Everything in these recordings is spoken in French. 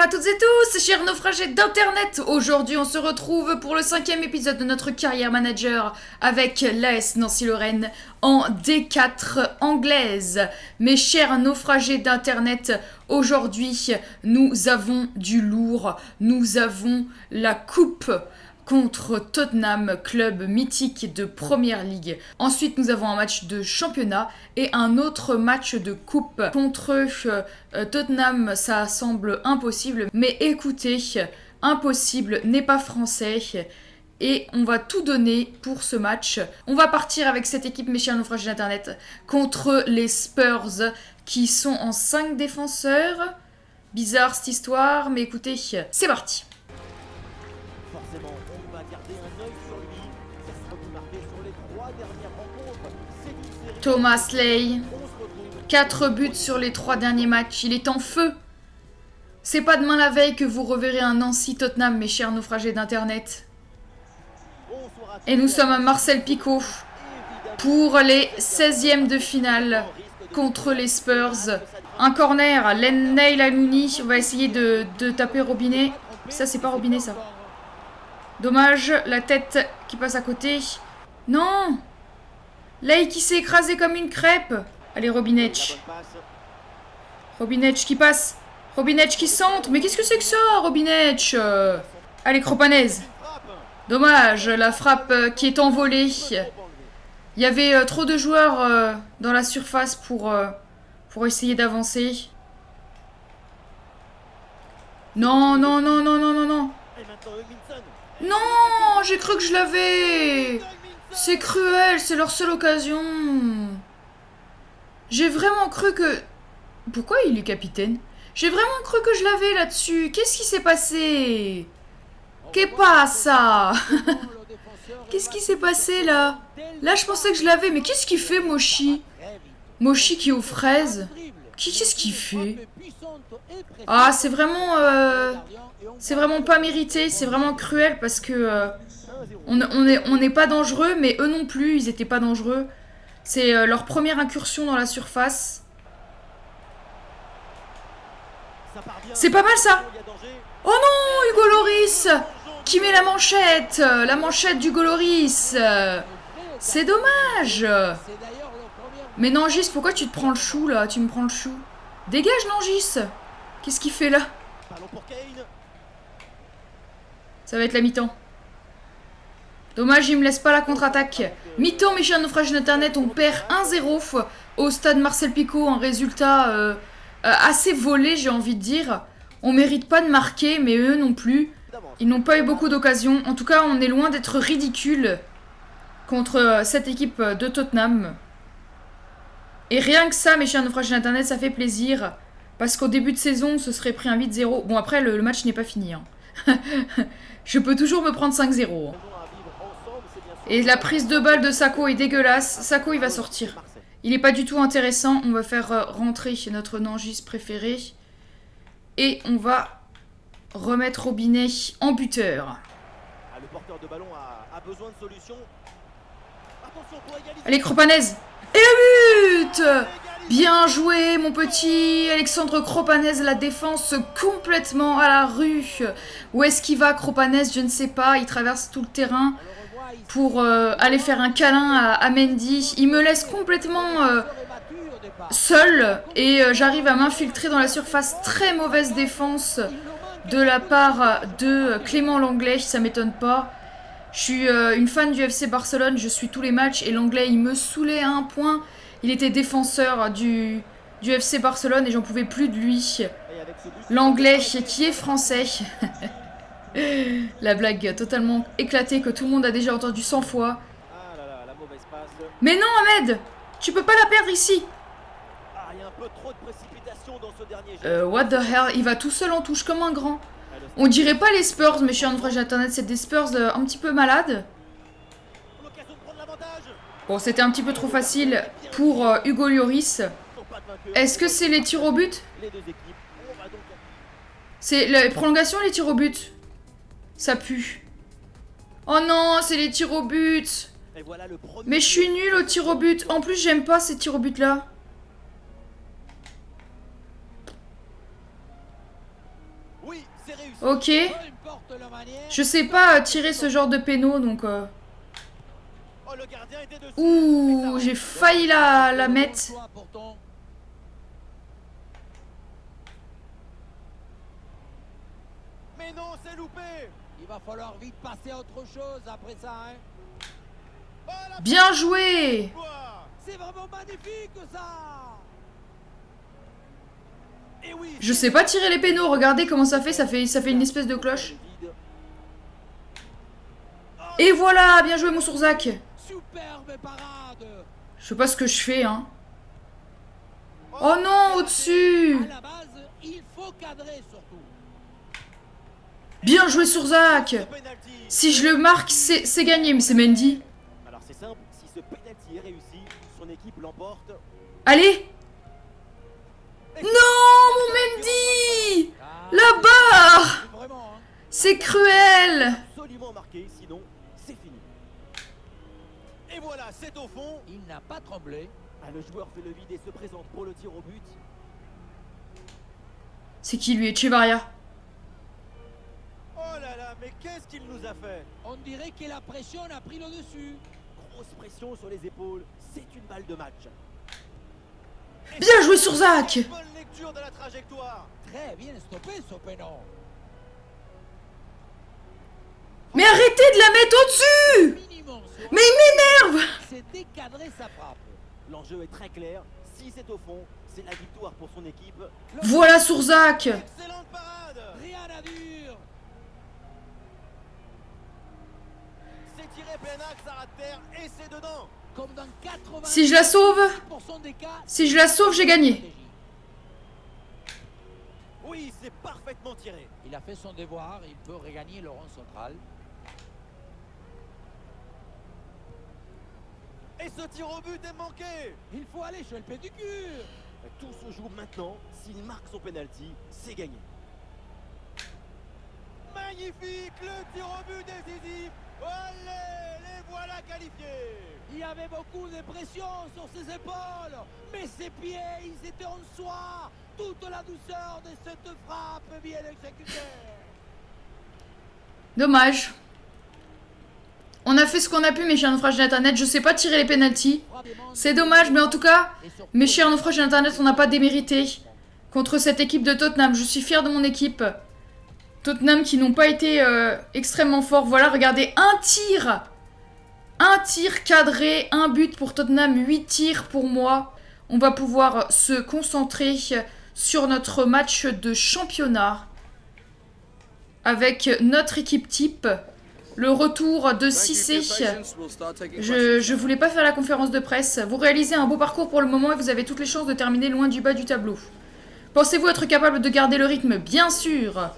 à toutes et tous, chers naufragés d'internet. Aujourd'hui on se retrouve pour le 5e épisode de notre carrière manager avec l'AS Nancy-Lorraine en D4 anglaise. Mes chers naufragés d'internet, aujourd'hui nous avons du lourd, nous avons la coupe contre Tottenham, club mythique de Première Ligue. Ensuite, nous avons un match de championnat et un autre match de coupe contre Tottenham. Ça semble impossible, mais écoutez, impossible n'est pas français. Et on va tout donner pour ce match. On va partir avec cette équipe, mes chers naufragés d'internet, contre les Spurs qui sont en 5 défenseurs. Bizarre cette histoire, mais écoutez, c'est parti. Forcément, on va garder un œil sur lui. Ça sera marqué sur les 3 dernières rencontres. C'est une série. Thomas Ley, On se retrouve. 4 buts sur les 3 derniers matchs. Il est en feu. C'est pas demain la veille que vous reverrez un Nancy-Tottenham, mes chers naufragés d'internet. Bonsoir à tous. Et nous sommes à Marcel Picot pour les 16e de finale contre les Spurs. Un corner, Len Neil Alouni. On va essayer de taper Robinet. Ça, c'est pas Robinet, ça. Dommage, la tête qui passe à côté. Non! Ley qui s'est écrasé comme une crêpe. Allez, Robinetch. Robinetch qui passe. Robinetch qui centre. Mais qu'est-ce que c'est que ça, Robinetch? Allez, Cropanez. Dommage, la frappe qui est envolée. Il y avait trop de joueurs dans la surface pour essayer d'avancer. Non, non, non, non, non, non, non. Et maintenant, Hugminson. Non, j'ai cru que je l'avais. C'est cruel, c'est leur seule occasion. J'ai vraiment cru que... Pourquoi il est capitaine? J'ai vraiment cru que je l'avais là-dessus. Qu'est-ce qui s'est passé? Qu'est pas ça? Qu'est-ce qui s'est passé là? Là, je pensais que je l'avais, mais qu'est-ce qu'il fait, Moshi? Moshi qui est aux fraises. Qu'est-ce qu'il fait? Ah, c'est vraiment pas mérité, c'est vraiment cruel parce que on n'est pas dangereux, mais eux non plus, ils étaient pas dangereux. C'est leur première incursion dans la surface. C'est pas mal ça. Oh non, Hugo Lloris qui met la manchette d'Hugo Lloris. C'est dommage. Mais Nangis, pourquoi tu te prends le chou là? Tu me prends le chou. Dégage Nangis. Qu'est-ce qu'il fait là? Ballon pour Kane. Ça va être la mi-temps. Dommage, il me laisse pas la contre-attaque. Mi-temps, mes chers naufragés d'internet, on perd 1-0 au stade Marcel Picot. Un résultat assez volé, j'ai envie de dire. On mérite pas de marquer, mais eux non plus. Ils n'ont pas eu beaucoup d'occasions. En tout cas, on est loin d'être ridicule contre cette équipe de Tottenham. Et rien que ça, mes chers naufragés d'internet, ça fait plaisir. Parce qu'au début de saison, on se serait pris un 8-0. Bon, après, le match n'est pas fini. Hein. Je peux toujours me prendre 5-0. Et la prise de balle de Sakho est dégueulasse. Sakho, il va sortir. Il n'est pas du tout intéressant. On va faire rentrer notre Nangis préféré. Et on va remettre Robinet en buteur. Ah, le porteur de ballon a besoin de solutions. Attention pour égaliser. Allez, Cropanez. Et le but! Bien joué, mon petit Alexandre Cropanez, la défense complètement à la rue. Où est-ce qu'il va, Cropanez? Je ne sais pas. Il traverse tout le terrain pour aller faire un câlin à Mendy. Il me laisse complètement seul et j'arrive à m'infiltrer dans la surface. Très mauvaise défense de la part de Clément Lenglet, ça m'étonne pas. Je suis une fan du FC Barcelone, je suis tous les matchs et l'anglais il me saoulait à un point. Il était défenseur du FC Barcelone et j'en pouvais plus de lui. L'anglais qui est français. La blague totalement éclatée que tout le monde a déjà entendu 100 fois. Ah là là, la mauvaise passe. Mais non Ahmed, tu peux pas la perdre ici. Ah, il y a un peu trop de précipitation dans ce dernier jet. What the hell, il va tout seul en touche comme un grand. On dirait pas les Spurs, mais je suis en vrai internet, c'est des Spurs un petit peu malades. L'occasion de prendre l'avantage. Bon, c'était un petit peu trop facile pour Hugo Lloris. Est-ce que c'est les tirs au but? Les deux équipes. On va donc. C'est la prolongation ou les tirs au but? Ça pue. Oh non, c'est les tirs au but. Et voilà le premier. Mais je suis nulle au tir au but. En plus, j'aime pas ces tirs au but là. Oui. Ok. Peu importe la manière. Je sais pas tirer ce genre de péno, donc... Oh, le gardien était dessus. Ouh, j'ai failli la mettre. Choix pourtant. Mais non, c'est loupé. Il va falloir vite passer à autre chose après ça, hein. Oh, la Bien joué. victoire. C'est vraiment magnifique ça. Et oui, Je sais pas tirer les pénaux, regardez comment ça fait une espèce de cloche. Et voilà, bien joué mon Sourzac. Superbe parade. Je sais pas ce que je fais, hein. Oh non, au-dessus. À la base, il faut cadrer surtout. Bien joué Sourzac. Penalty. Si je le marque, c'est gagné, mais c'est Mendy. Alors c'est simple, si ce penalty est réussi, son équipe l'emporte. Allez. Non, mon Mendy. La barre. Vraiment, hein. C'est cruel. Absolument marqué, sinon c'est fini. Et voilà, c'est au fond. Il n'a pas tremblé. Ah, le joueur fait le vide et se présente pour le tir au but. C'est qui lui, Echevarria? Oh là là, mais qu'est-ce qu'il nous a fait? On dirait que la pression a pris le dessus. Grosse pression sur les épaules, c'est une balle de match. Et Bien joué Sourzac. bonne lecture de la trajectoire. Très bien stoppé ce pénon. Mais arrêtez de la mettre au-dessus. Mais il m'énerve. C'est décadrer sa frappe. L'enjeu est très clair. Si c'est au fond, c'est la victoire pour son équipe. Voilà Sourzac. Excellente parade. Rien à dire. C'est tiré plein axe à ras de terre et c'est dedans. Comme dans 80%. Si je la sauve, des cas. si je la sauve, j'ai gagné. Oui, c'est parfaitement tiré. Il a fait son devoir, il peut regagner le rond central. Et ce tir au but est manqué. Il faut aller chez le pédicure. Tout se joue maintenant. S'il marque son penalty, c'est gagné. Magnifique, le tir au but décisif. Allez, les voilà qualifiés. Il y avait beaucoup de pression sur ses épaules, mais ses pieds, ils étaient en soie. Toute la douceur de cette frappe bien exécutée. Dommage. On a fait ce qu'on a pu, mes chers naufrages d'internet. Je sais pas tirer les pénaltys. C'est dommage, mais en tout cas, mes chers naufrages d'internet, on n'a pas démérité contre cette équipe de Tottenham. Je suis fier de mon équipe. Tottenham qui n'ont pas été extrêmement forts. Voilà, regardez, un tir cadré, un but pour Tottenham, 8 tirs pour moi. On va pouvoir se concentrer sur notre match de championnat avec notre équipe type. Le retour de Cissé. Je voulais pas faire la conférence de presse. Vous réalisez un beau parcours pour le moment et vous avez toutes les chances de terminer loin du bas du tableau. Pensez-vous être capable de garder le rythme? Bien sûr.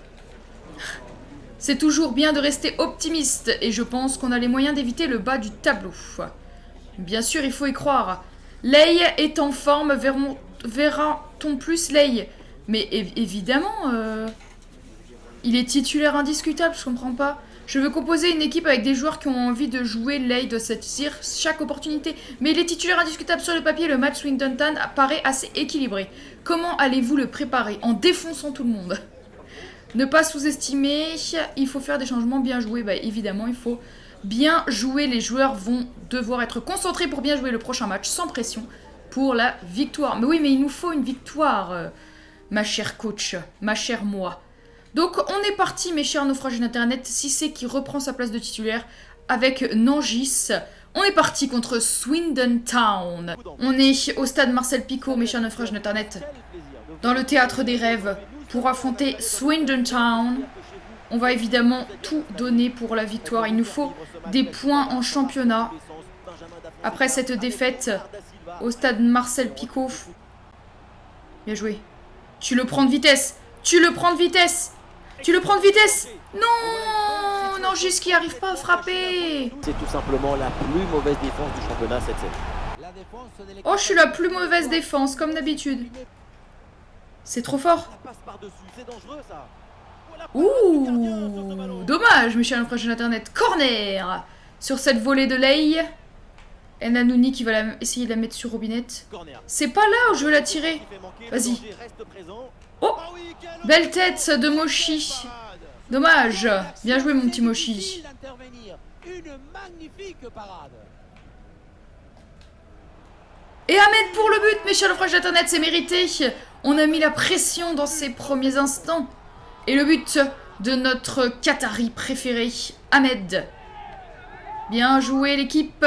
C'est toujours bien de rester optimiste et je pense qu'on a les moyens d'éviter le bas du tableau. Bien sûr, il faut y croire. Ley est en forme, verra-t-on plus Ley? Mais évidemment, il est titulaire indiscutable, je comprends pas. Je veux composer une équipe avec des joueurs qui ont envie de jouer. Ley doit saisir chaque opportunité. Mais il est titulaire indiscutable sur le papier. Le match Swindon Town apparaît assez équilibré. Comment allez-vous le préparer? En défonçant tout le monde. Ne pas sous-estimer. Il faut faire des changements. Bien jouer. Bah, évidemment, il faut bien jouer. Les joueurs vont devoir être concentrés pour bien jouer le prochain match. Sans pression. Pour la victoire. Mais oui, mais il nous faut une victoire. Ma chère coach. Ma chère moi. Donc on est parti, mes chers naufragés d'internet. Cissé qui reprend sa place de titulaire avec Nangis. On est parti contre Swindon Town. On est au stade Marcel Picot, mes chers naufragés d'internet, dans le théâtre des rêves, pour affronter Swindon Town. On va évidemment tout donner pour la victoire. Il nous faut des points en championnat. Après cette défaite au stade Marcel Picot. Bien joué. Tu le prends de vitesse. Tu le prends de vitesse. Tu le prends de vitesse. Non, Nangis qui arrive pas à frapper. C'est tout simplement la plus mauvaise défense du championnat cette saison. Oh, je suis la plus mauvaise défense, comme d'habitude. C'est trop fort. Ouh, dommage, mes chers naufragés d'internet. Corner sur cette volée de Ley. Enanouni qui va essayer de la mettre sur Robinette. C'est pas là où je veux la tirer. Vas-y. Oh, belle tête de Moshi. Dommage. Bien joué, mon petit Mochi. Une magnifique parade. Et Ahmed pour le but, mes chers frères d'Internet, c'est mérité. On a mis la pression dans ces premiers instants. Et le but de notre Qatari préféré, Ahmed. Bien joué l'équipe.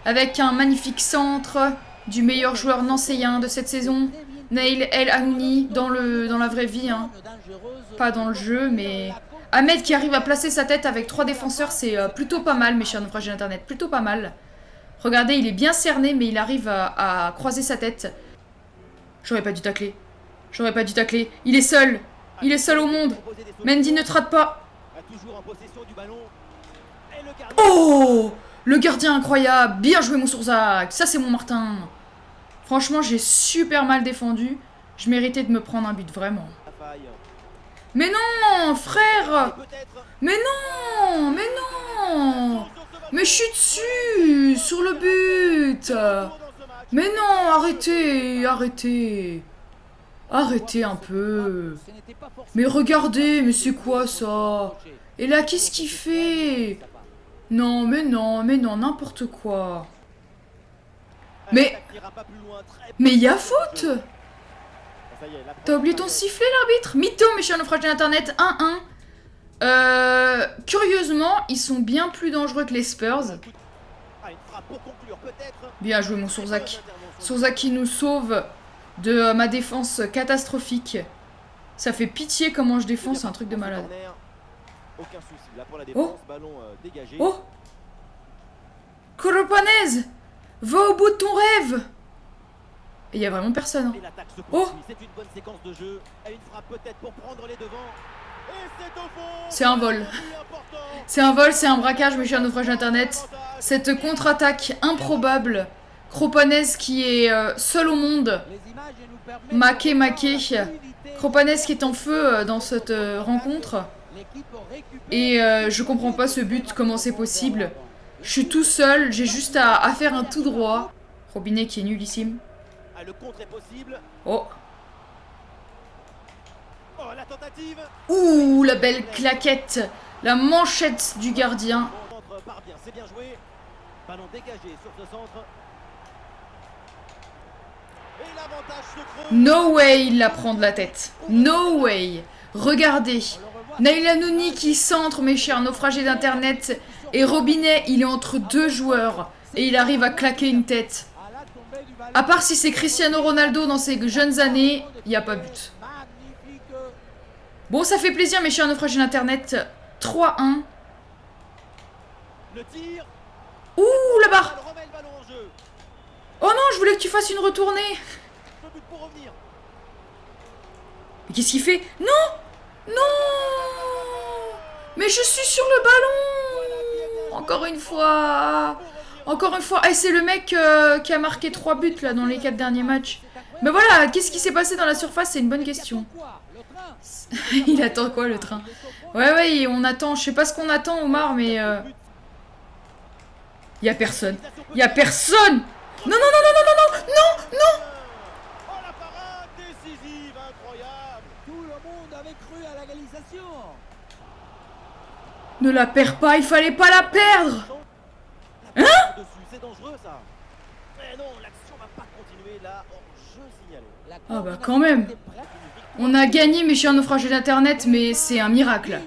Avec un magnifique centre du meilleur joueur nancéen de cette saison, Naïl El Anouni, dans la vraie vie. Hein. Pas dans le jeu, mais... Ahmed qui arrive à placer sa tête avec 3 défenseurs, c'est plutôt pas mal, mes chers naufragés d'Internet. Plutôt pas mal. Regardez, il est bien cerné, mais il arrive à croiser sa tête. J'aurais pas dû tacler. J'aurais pas dû tacler. Il est seul. Il est seul au monde. Mendy ne te rate pas. Oh! Le gardien incroyable. Bien joué, mon Sourzak. Ça, c'est mon Martin. Franchement, j'ai super mal défendu. Je méritais de me prendre un but, vraiment. Mais non, frère! Mais non! Mais non! Mais je suis dessus! Sur le but! Mais non, arrêtez! Arrêtez! Arrêtez un peu! Mais regardez, mais c'est quoi ça? Et là, qu'est-ce qu'il fait? Non, mais non, n'importe quoi. Mais il y a faute! T'as oublié ton sifflet, l'arbitre? Mytho, mes chers naufragés d'internet, 1-1. Curieusement, ils sont bien plus dangereux que les Spurs. Bien joué, mon Sourzak. Sourzak qui nous sauve de ma défense catastrophique. Ça fait pitié comment je défends, c'est un truc de malade. Oh! Oh! Koropanez! Va au bout de ton rêve! Et il y a vraiment personne. Oh! C'est un vol. C'est un vol, c'est un braquage, mes chers naufragés internet. Cette contre-attaque improbable. Kropanez qui est seul au monde. Maké. Kropanez qui est en feu dans cette rencontre. Et je comprends pas ce but, comment c'est possible. Je suis tout seul, j'ai juste à faire un tout droit. Robinet qui est nullissime. Oh. Ouh, la belle claquette. La manchette du gardien. No way il la prend de la tête. No way. Regardez. Naïl Anouni qui centre, mes chers naufragés d'internet. Et Robinet, il est entre 2 joueurs. Et il arrive à claquer une tête. À part si c'est Cristiano Ronaldo dans ses jeunes années, il n'y a pas but. Bon, ça fait plaisir, mes chers naufragés d'internet. 3-1. Ouh, la barre. Oh non, je voulais que tu fasses une retournée. Mais qu'est-ce qu'il fait? Non! Non! Mais je suis sur le ballon! Encore une fois! Encore une fois! Eh, c'est le mec qui a marqué 3 buts là dans les 4 derniers matchs. Mais voilà, qu'est-ce qui s'est passé dans la surface? C'est une bonne question. Il attend quoi, le train? Ouais, on attend. Je sais pas ce qu'on attend, Omar, mais... Y a personne. Y a personne! Non! Ne la perds pas, il fallait pas la perdre! Hein? Ah bah quand même. On a gagné, mes chers naufragés d'internet, mais c'est un miracle.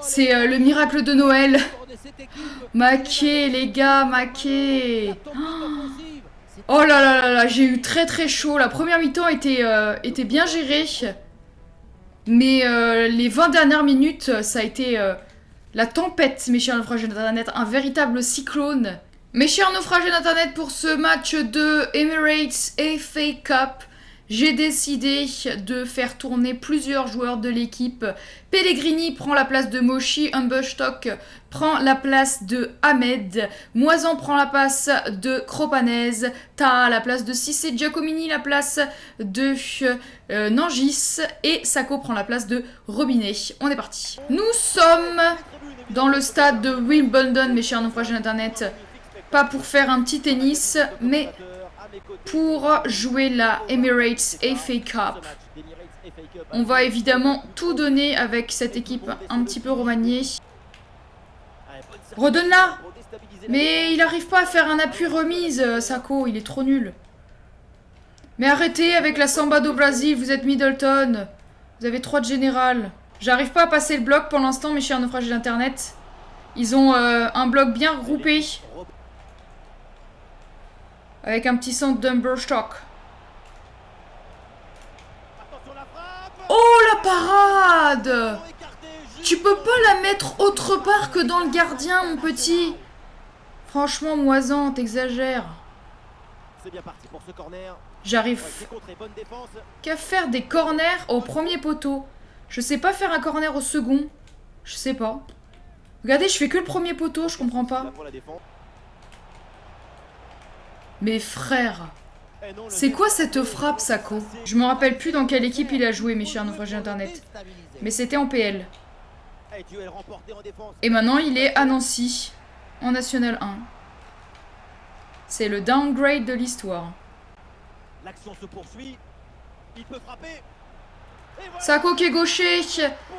C'est le miracle de Noël. Maquet, les gars, maquet. Oh là, j'ai eu très chaud. La première mi-temps était bien gérée. Mais les 20 dernières minutes, ça a été la tempête, mes chers naufragés d'internet. Un véritable cyclone. Mes chers naufragés d'internet, pour ce match de Emirates FA Cup, j'ai décidé de faire tourner plusieurs joueurs de l'équipe. Pellegrini prend la place de Mochi, Humberstock prend la place de Ahmed, Moisan prend la place de Kropanez, Ta la place de Cissé, Giacomini la place de Nangis et Sako prend la place de Robinet. On est parti. Nous sommes dans le stade de Wimbledon, mes chers naufragés d'internet. Pas pour faire un petit tennis, mais pour jouer la Emirates FA Cup. On va évidemment tout donner avec cette équipe un petit peu remaniée. Redonne-la! Mais il n'arrive pas à faire un appui remise, Sako, il est trop nul. Mais arrêtez avec la Samba do Brasil, vous êtes Middleton. Vous avez 3 de général. J'arrive pas à passer le bloc pour l'instant, mes chers naufragés d'internet. Ils ont un bloc bien regroupé. Avec un petit centre d'Umberstock. Oh la parade! Tu peux pas la mettre autre part que dans le gardien, mon petit. Franchement, Moisan, t'exagères. J'arrive qu'à faire des corners au premier poteau. Je sais pas faire un corner au second. Je sais pas. Regardez, je fais que le premier poteau, je comprends pas. Mais frère, c'est quoi cette frappe, Sako? Je me rappelle plus dans quelle équipe il a joué, mes chers naufragés internet. Mais c'était en PL. Et maintenant, il est à Nancy, en National 1. C'est le downgrade de l'histoire. Sako qui est gaucher.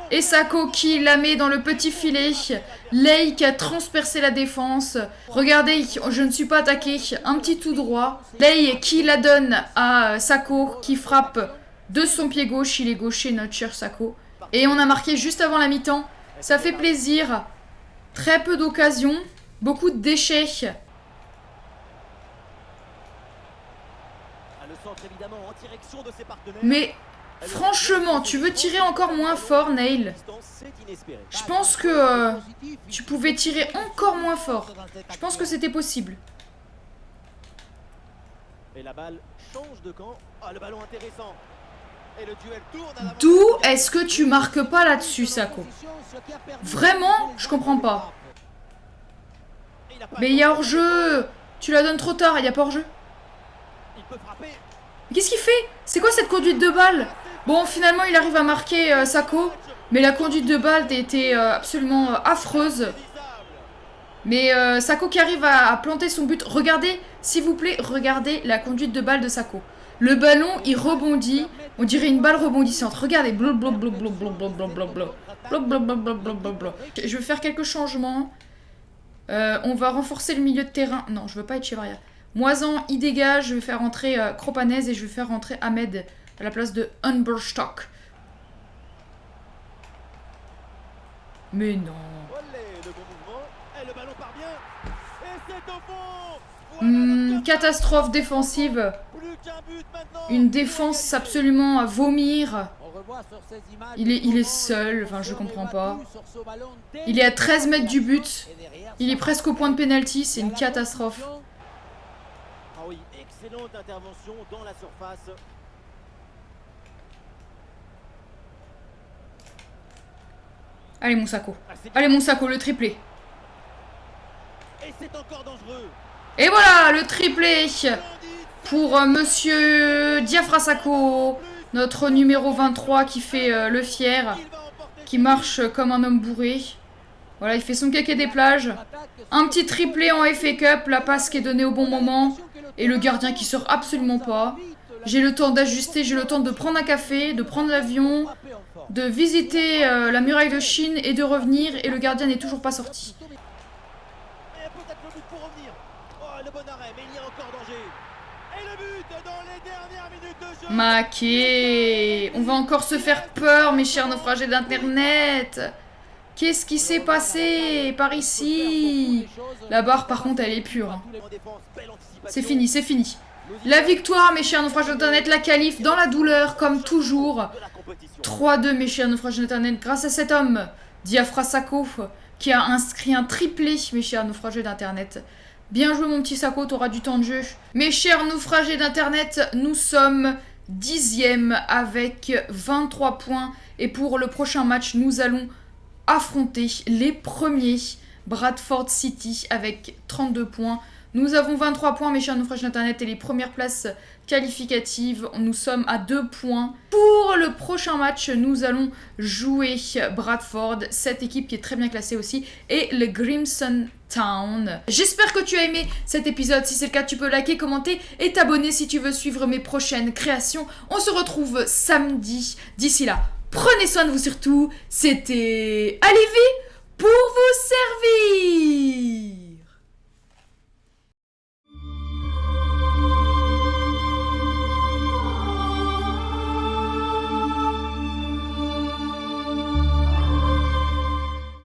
Et Sako qui la met dans le petit filet. Lei qui a transpercé la défense. Regardez, je ne suis pas attaqué. Un petit tout droit. Lei qui la donne à Sako qui frappe de son pied gauche. Il est gaucher, notre cher Sako. Et on a marqué juste avant la mi-temps. Ça fait plaisir. Très peu d'occasions. Beaucoup de déchets. Mais franchement, tu veux tirer encore moins fort, Neil? Je pense que tu pouvais tirer encore moins fort. Je pense que c'était possible. D'où est-ce que tu marques pas là-dessus, Sako? Vraiment, je comprends pas. Mais il y a hors-jeu. Tu la donnes trop tard, il n'y a pas hors-jeu. Mais qu'est-ce qu'il fait? C'est quoi cette conduite de balle? Bon, finalement, il arrive à marquer Sako. Mais la conduite de balle était absolument affreuse. Mais Sako qui arrive à planter son but. Regardez, s'il vous plaît, regardez la conduite de balle de Sako. Le ballon, il rebondit. On dirait une balle rebondissante. Regardez. Je vais faire quelques changements. On va renforcer le milieu de terrain. Non, je veux pas être Chevaria. Moisan, il dégage. Je vais faire rentrer Kropanez et je vais faire rentrer Ahmed à la place de Umberstock. Mais non. Catastrophe défensive. Une défense absolument à vomir. Il est seul, enfin je comprends pas. Il est à 13 mètres du but. Il est presque au point de pénalty, c'est une catastrophe. Ah oui, excellente intervention dans la surface. Allez mon Sako. Allez mon Sako, le triplé. Et c'est encore dangereux. Et voilà, le triplé pour monsieur Diafra Sako, notre numéro 23 qui fait le fier, qui marche comme un homme bourré. Voilà, il fait son kéké des plages. Un petit triplé en FA Cup, la passe qui est donnée au bon moment. Et le gardien qui sort absolument pas. J'ai le temps d'ajuster, j'ai le temps de prendre un café, de prendre l'avion, de visiter la muraille de Chine et de revenir. Et le gardien n'est toujours pas sorti. Maquet, on va encore se faire peur, mes chers naufragés d'internet. Qu'est-ce qui s'est passé par ici? La barre, par contre, elle est pure. Hein. C'est fini, c'est fini. La victoire, mes chers naufragés d'internet, la qualif dans la douleur, comme toujours. 3-2, mes chers naufragés d'internet, grâce à cet homme, Diafra Sako, qui a inscrit un triplé, mes chers naufragés d'internet. Bien joué, mon petit Sako, t'auras du temps de jeu. Mes chers naufragés d'internet, nous sommes 10e avec 23 points. Et pour le prochain match, nous allons affronter les premiers Bradford City avec 32 points. Nous avons 23 points, mes chers naufrages d'Internet, et les premières places qualificatives. Nous sommes à 2 points. Pour le prochain match, nous allons jouer Bradford, cette équipe qui est très bien classée aussi, et le Grimson Town. J'espère que tu as aimé cet épisode. Si c'est le cas, tu peux liker, commenter et t'abonner si tu veux suivre mes prochaines créations. On se retrouve samedi. D'ici là, prenez soin de vous surtout. C'était Alivi pour vous servir.